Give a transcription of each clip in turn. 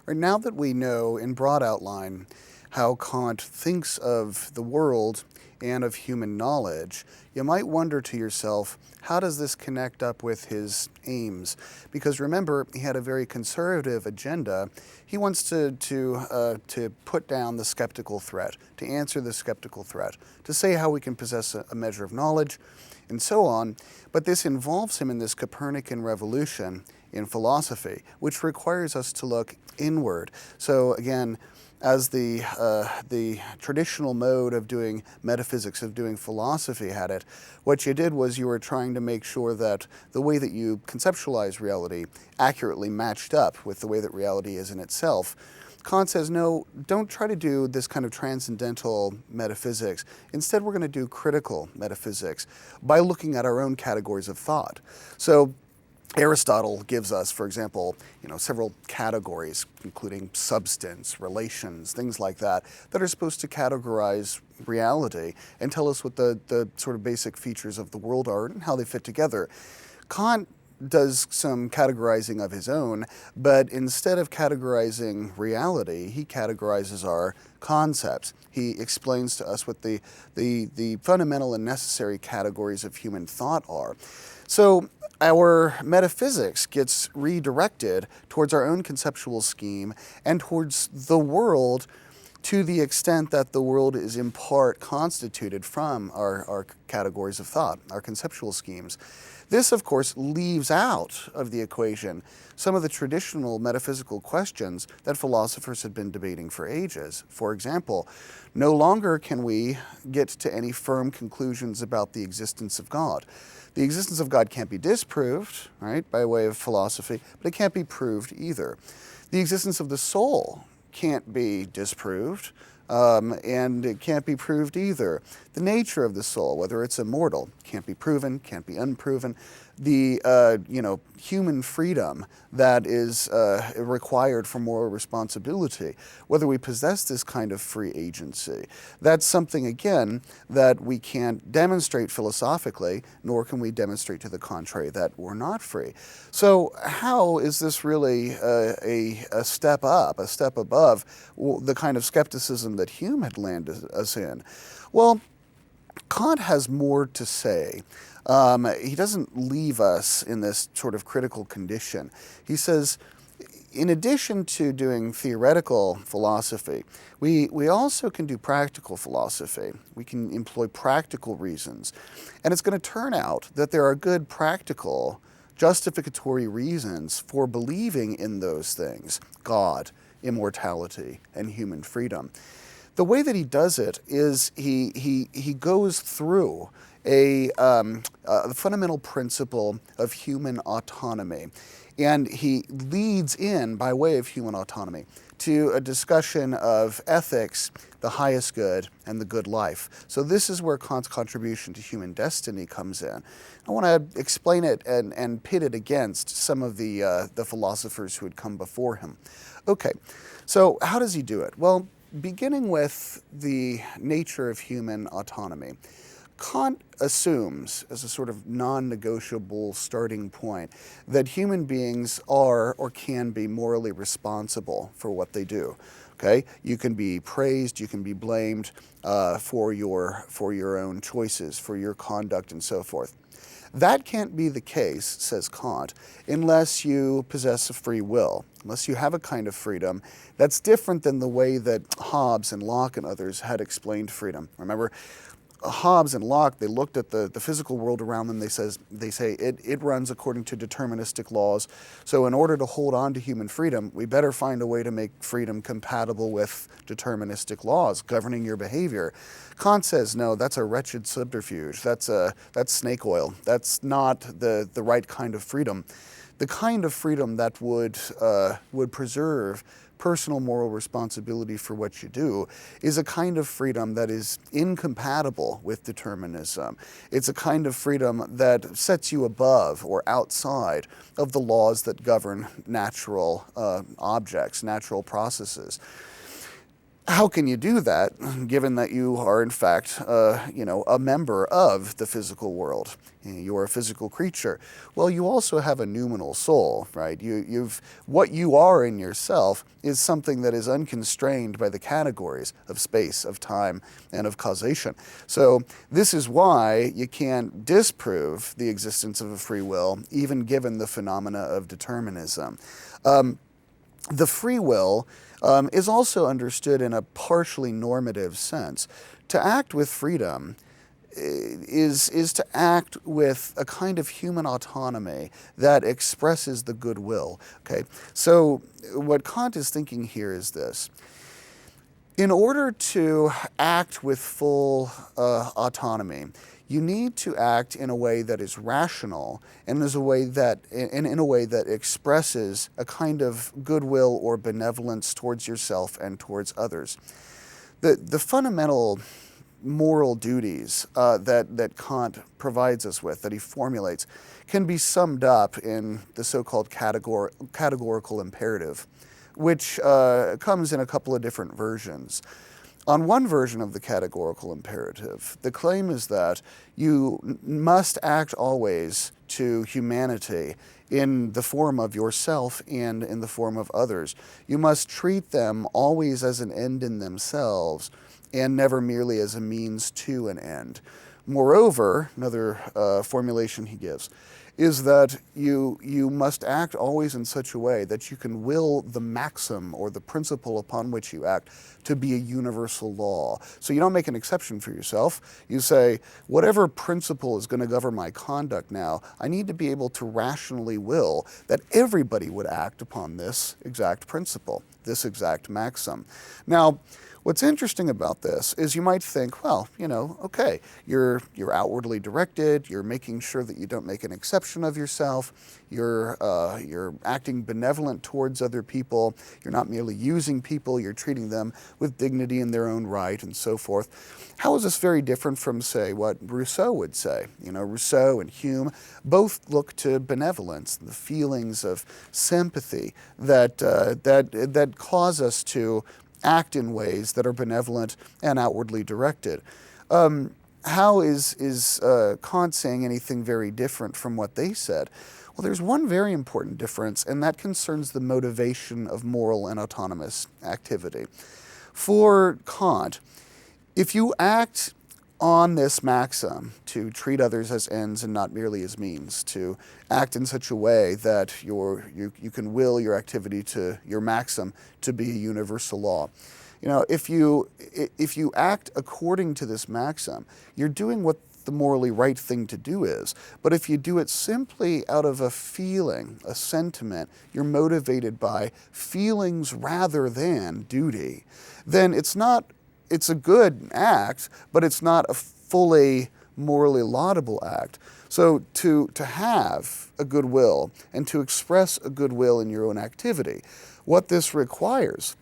Or now that we know in broad outline how Kant thinks of the world and of human knowledge, you might wonder to yourself, how does this connect up with his aims? Because remember, he had a very conservative agenda. He wants to put down the skeptical threat, to answer the skeptical threat, to say how we can possess a measure of knowledge, and so on. But this involves him in this Copernican revolution in philosophy, which requires us to look inward. So again, as the traditional mode of doing metaphysics, of doing philosophy had it, what you did was you were trying to make sure that the way that you conceptualize reality accurately matched up with the way that reality is in itself. Kant says, no, don't try to do this kind of transcendental metaphysics. Instead, we're going to do critical metaphysics by looking at our own categories of thought. So Aristotle gives us, for example, several categories, including substance, relations, things like that, that are supposed to categorize reality and tell us what the sort of basic features of the world are and how they fit together. Kant does some categorizing of his own, but instead of categorizing reality, he categorizes our concepts. He explains to us what the fundamental and necessary categories of human thought are. So our metaphysics gets redirected towards our own conceptual scheme and towards the world, to the extent that the world is in part constituted from our categories of thought, our conceptual schemes. This, of course, leaves out of the equation some of the traditional metaphysical questions that philosophers had been debating for ages. For example, no longer can we get to any firm conclusions about the existence of God. The existence of God can't be disproved, right, by way of philosophy, but it can't be proved either. The existence of the soul can't be disproved, and it can't be proved either. The nature of the soul, whether it's immortal, can't be proven, can't be unproven. The human freedom that is required for moral responsibility, whether we possess this kind of free agency, that's something, again, that we can't demonstrate philosophically, nor can we demonstrate to the contrary that we're not free. So how is this really a step up, a step above the kind of skepticism that Hume had landed us in? Well, Kant has more to say. He doesn't leave us in this sort of critical condition. He says, in addition to doing theoretical philosophy, we also can do practical philosophy. We can employ practical reasons. And it's going to turn out that there are good practical justificatory reasons for believing in those things: God, immortality, and human freedom. The way that he does it is he goes through a fundamental principle of human autonomy, and he leads in, by way of human autonomy, to a discussion of ethics, the highest good, and the good life. So this is where Kant's contribution to human destiny comes in. I want to explain it and pit it against some of the philosophers who had come before him. Okay, so how does he do it? Well, beginning with the nature of human autonomy, Kant assumes, as a sort of non-negotiable starting point, that human beings are or can be morally responsible for what they do. Okay, you can be praised, you can be blamed for your own choices, for your conduct, and so forth. That can't be the case, says Kant, unless you possess a free will, unless you have a kind of freedom that's different than the way that Hobbes and Locke and others had explained freedom. Remember, Hobbes and Locke, they looked at the physical world around them. They say it runs according to deterministic laws. So in order to hold on to human freedom, we better find a way to make freedom compatible with deterministic laws governing your behavior. Kant says, no, that's a wretched subterfuge. That's snake oil. That's not the right kind of freedom. The kind of freedom that would preserve personal moral responsibility for what you do is a kind of freedom that is incompatible with determinism. It's a kind of freedom that sets you above or outside of the laws that govern natural objects, natural processes. How can you do that, given that you are in fact, a member of the physical world? You're a physical creature. Well, you also have a noumenal soul, right? What you are in yourself is something that is unconstrained by the categories of space, of time, and of causation. So this is why you can't disprove the existence of a free will, even given the phenomena of determinism. The free will is also understood in a partially normative sense. To act with freedom is to act with a kind of human autonomy that expresses the goodwill. Okay, so what Kant is thinking here is this. In order to act with full autonomy, you need to act in a way that is rational and in a way that expresses a kind of goodwill or benevolence towards yourself and towards others. The fundamental moral duties that Kant provides us with, that he formulates, can be summed up in the so-called categorical imperative, which comes in a couple of different versions. On one version of the categorical imperative, the claim is that you must act always to humanity in the form of yourself and in the form of others. You must treat them always as an end in themselves and never merely as a means to an end. Moreover, another formulation he gives, is that you must act always in such a way that you can will the maxim or the principle upon which you act to be a universal law. So you don't make an exception for yourself. You say, whatever principle is going to govern my conduct now, I need to be able to rationally will that everybody would act upon this exact principle, this exact maxim. Now, what's interesting about this is you might think, well, okay, you're outwardly directed, you're making sure that you don't make an exception of yourself, you're acting benevolent towards other people, you're not merely using people, you're treating them with dignity in their own right, and so forth. How is this very different from, say, what Rousseau would say? Rousseau and Hume both look to benevolence, the feelings of sympathy that cause us to act in ways that are benevolent and outwardly directed. How is Kant saying anything very different from what they said? Well, there's one very important difference, and that concerns the motivation of moral and autonomous activity. For Kant, if you act on this maxim to treat others as ends and not merely as means, to act in such a way that you can will your activity to your maxim to be a universal law. If you act according to this maxim, you're doing what the morally right thing to do is. But if you do it simply out of a feeling, a sentiment, you're motivated by feelings rather than duty, then it's a good act, but it's not a fully morally laudable act. So to have a goodwill and to express a goodwill in your own activity, what this requires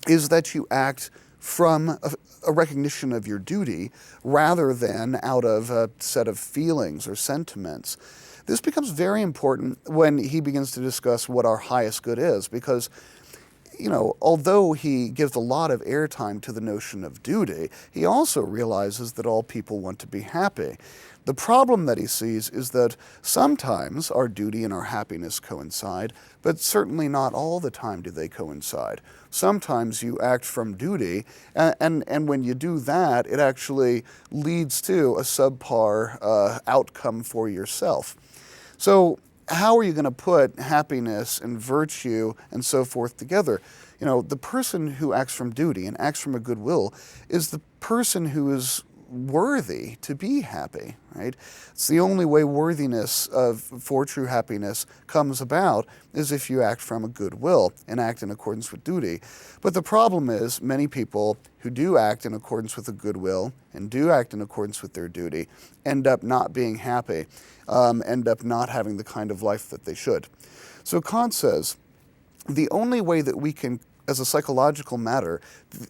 is that you act from a recognition of your duty rather than out of a set of feelings or sentiments. This becomes very important when he begins to discuss what our highest good is, because although he gives a lot of airtime to the notion of duty, he also realizes that all people want to be happy. The problem that he sees is that sometimes our duty and our happiness coincide, but certainly not all the time do they coincide. Sometimes you act from duty, and when you do that, it actually leads to a subpar outcome for yourself. So how are you going to put happiness and virtue and so forth together? The person who acts from duty and acts from a goodwill is the person who is worthy to be happy, right? It's the only way worthiness for true happiness comes about is if you act from a goodwill and act in accordance with duty. But the problem is many people who do act in accordance with a goodwill and do act in accordance with their duty end up not being happy, end up not having the kind of life that they should. So Kant says, the only way that we can, as a psychological matter,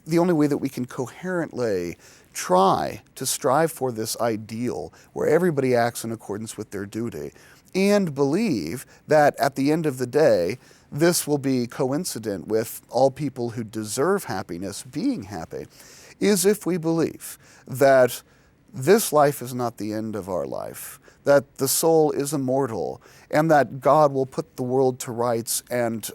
the only way that we can coherently try to strive for this ideal where everybody acts in accordance with their duty and believe that at the end of the day, this will be coincident with all people who deserve happiness being happy, is if we believe that this life is not the end of our life, that the soul is immortal, and that God will put the world to rights and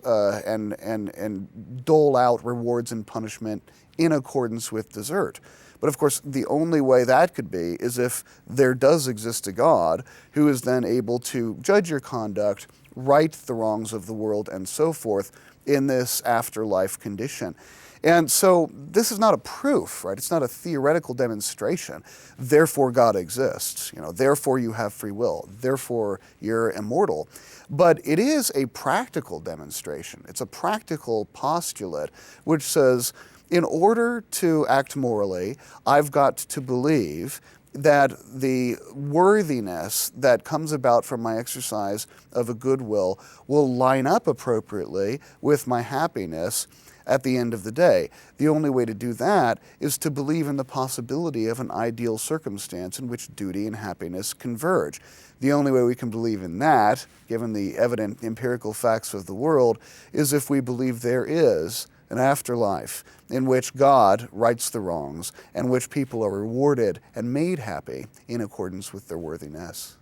dole out rewards and punishment in accordance with desert. But of course, the only way that could be is if there does exist a God who is then able to judge your conduct, right the wrongs of the world, and so forth in this afterlife condition. And so this is not a proof, right? It's not a theoretical demonstration. Therefore, God exists. Therefore, you have free will. Therefore, you're immortal. But it is a practical demonstration. It's a practical postulate which says, in order to act morally, I've got to believe that the worthiness that comes about from my exercise of a good will line up appropriately with my happiness at the end of the day. The only way to do that is to believe in the possibility of an ideal circumstance in which duty and happiness converge. The only way we can believe in that, given the evident empirical facts of the world, is if we believe there is an afterlife in which God rights the wrongs and which people are rewarded and made happy in accordance with their worthiness.